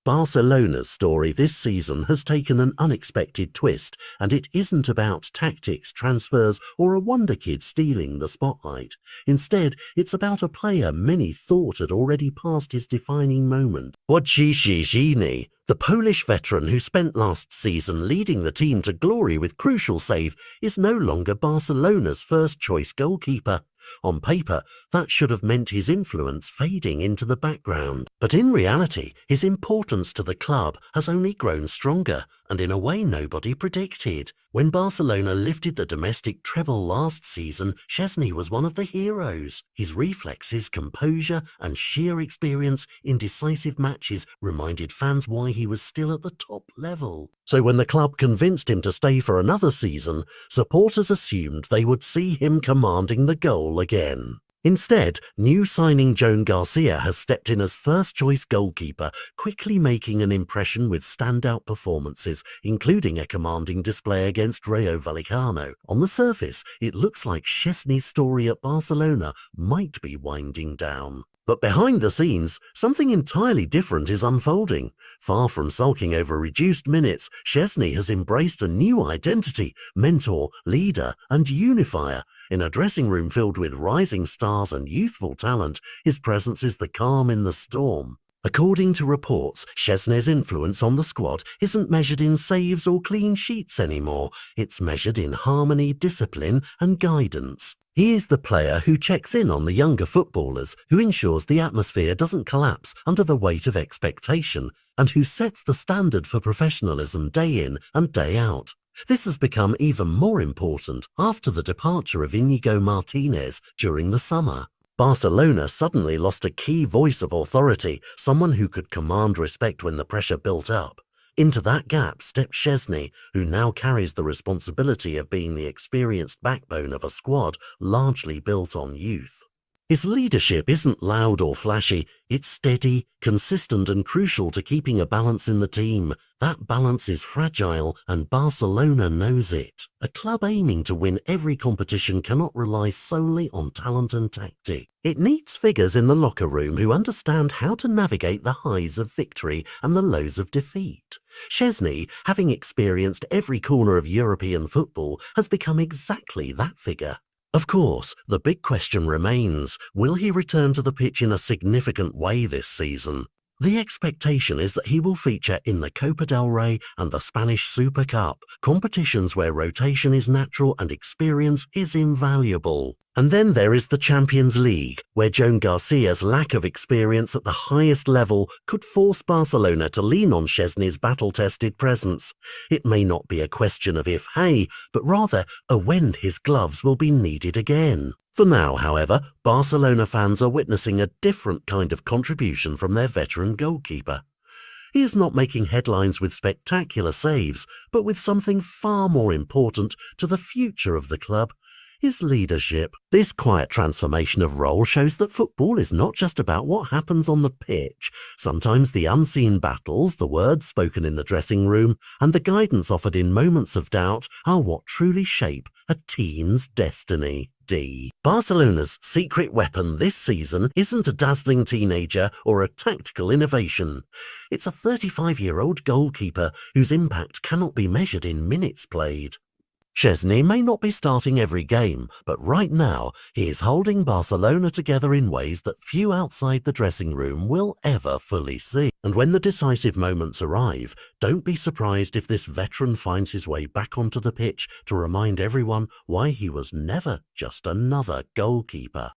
Barcelona's story this season has taken an unexpected twist, and it isn't about tactics, transfers, or a wonder kid stealing the spotlight. Instead, it's about a player many thought had already passed his defining moment. Wojciech, the Polish veteran who spent last season leading the team to glory with crucial save, is no longer Barcelona's first-choice goalkeeper. On paper, that should have meant his influence fading into the background. But in reality, his importance to the club has only grown stronger, and in a way nobody predicted. When Barcelona lifted the domestic treble last season, Szczęsny was one of the heroes. His reflexes, composure, and sheer experience in decisive matches reminded fans why he was still at the top level. So when the club convinced him to stay for another season, supporters assumed they would see him commanding the goal again. Instead, new signing Joan Garcia has stepped in as first-choice goalkeeper, quickly making an impression with standout performances, including a commanding display against Rayo Vallecano. On the surface, it looks like Szczęsny's story at Barcelona might be winding down. But behind the scenes, something entirely different is unfolding. Far from sulking over reduced minutes, Szczęsny has embraced a new identity: mentor, leader, and unifier. In a dressing room filled with rising stars and youthful talent, his presence is the calm in the storm. According to reports, Szczęsny's influence on the squad isn't measured in saves or clean sheets anymore. It's measured in harmony, discipline, and guidance. He is the player who checks in on the younger footballers, who ensures the atmosphere doesn't collapse under the weight of expectation, and who sets the standard for professionalism day in and day out. This has become even more important after the departure of Íñigo Martínez during the summer. Barcelona suddenly lost a key voice of authority, someone who could command respect when the pressure built up. Into that gap stepped Szczęsny, who now carries the responsibility of being the experienced backbone of a squad largely built on youth. His leadership isn't loud or flashy, it's steady, consistent, and crucial to keeping a balance in the team. That balance is fragile, and Barcelona knows it. A club aiming to win every competition cannot rely solely on talent and tactics. It needs figures in the locker room who understand how to navigate the highs of victory and the lows of defeat. Szczęsny, having experienced every corner of European football, has become exactly that figure. Of course, the big question remains: will he return to the pitch in a significant way this season? The expectation is that he will feature in the Copa del Rey and the Spanish Super Cup, competitions where rotation is natural and experience is invaluable. And then there is the Champions League, where Joan Garcia's lack of experience at the highest level could force Barcelona to lean on Szczęsny's battle-tested presence. It may not be a question of if, hey, but rather a when his gloves will be needed again. For now, however, Barcelona fans are witnessing a different kind of contribution from their veteran goalkeeper. He is not making headlines with spectacular saves, but with something far more important to the future of the club: his leadership. This quiet transformation of role shows that football is not just about what happens on the pitch. Sometimes the unseen battles, the words spoken in the dressing room, and the guidance offered in moments of doubt are what truly shape a team's destiny. Barcelona's secret weapon this season isn't a dazzling teenager or a tactical innovation. It's a 35-year-old goalkeeper whose impact cannot be measured in minutes played. Szczęsny may not be starting every game, but right now he is holding Barcelona together in ways that few outside the dressing room will ever fully see. And when the decisive moments arrive, don't be surprised if this veteran finds his way back onto the pitch to remind everyone why he was never just another goalkeeper.